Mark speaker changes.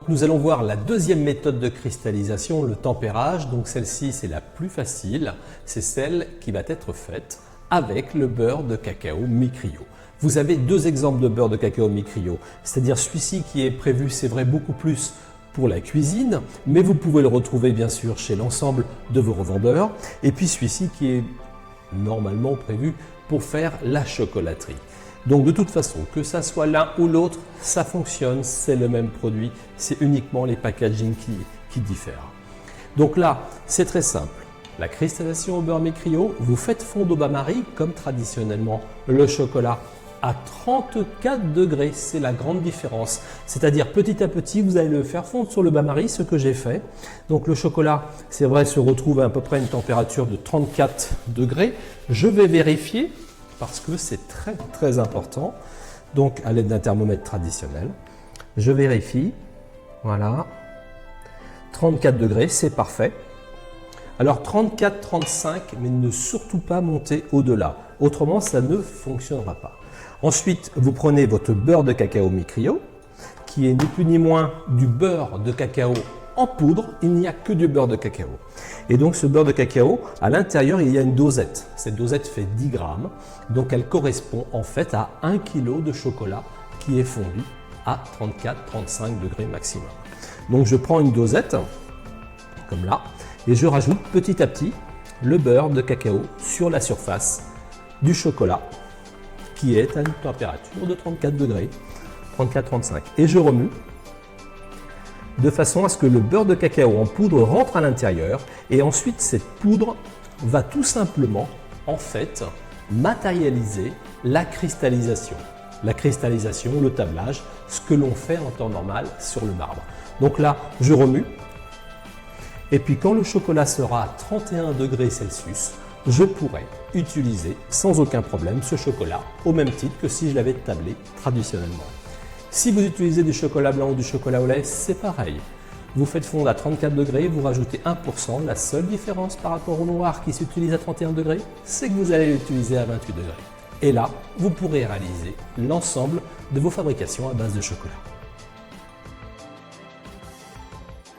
Speaker 1: Nous allons voir la deuxième méthode de cristallisation, le tempérage. Donc celle-ci, c'est la plus facile. C'est celle qui va être faite avec le beurre de cacao mi-cryo. Vous avez deux exemples de beurre de cacao mi-cryo, c'est-à-dire celui-ci qui est prévu, c'est vrai, beaucoup plus pour la cuisine, mais vous pouvez le retrouver bien sûr chez l'ensemble de vos revendeurs. Et puis celui-ci qui est normalement prévu pour faire la chocolaterie. Donc de toute façon, que ça soit l'un ou l'autre, ça fonctionne, c'est le même produit, c'est uniquement les packaging qui diffèrent. Donc là, c'est très simple. La cristallisation au beurre mi-cryo, vous faites fondre au bain-marie, comme traditionnellement le chocolat, à 34 degrés, c'est la grande différence. C'est-à-dire petit à petit, vous allez le faire fondre sur le bain-marie, ce que j'ai fait. Donc le chocolat, c'est vrai, se retrouve à peu près une température de 34 degrés. Je vais vérifier, parce que c'est très très important. Donc à l'aide d'un thermomètre traditionnel, je vérifie. Voilà, 34 degrés, c'est parfait. Alors 34, 35, mais ne surtout pas monter au-delà. Autrement, ça ne fonctionnera pas. Ensuite, vous prenez votre beurre de cacao mi-cryo, qui est ni plus ni moins du beurre de cacao en poudre. Il n'y a que du beurre de cacao. Et donc ce beurre de cacao, à l'intérieur, il y a une dosette. Cette dosette fait 10 grammes. Donc elle correspond en fait à 1 kg de chocolat qui est fondu à 34-35 degrés maximum. Donc je prends une dosette, comme là, et je rajoute petit à petit le beurre de cacao sur la surface du chocolat qui est à une température de 34 degrés, 34-35. Et je remue de façon à ce que le beurre de cacao en poudre rentre à l'intérieur et ensuite cette poudre va tout simplement en fait matérialiser la cristallisation. La cristallisation, le tablage, ce que l'on fait en temps normal sur le marbre. Donc là, je remue. Et puis quand le chocolat sera à 31 degrés Celsius, je pourrai utiliser sans aucun problème ce chocolat au même titre que si je l'avais tablé traditionnellement. Si vous utilisez du chocolat blanc ou du chocolat au lait, c'est pareil. Vous faites fondre à 34 degrés, vous rajoutez 1%. La seule différence par rapport au noir qui s'utilise à 31 degrés, c'est que vous allez l'utiliser à 28 degrés. Et là, vous pourrez réaliser l'ensemble de vos fabrications à base de chocolat.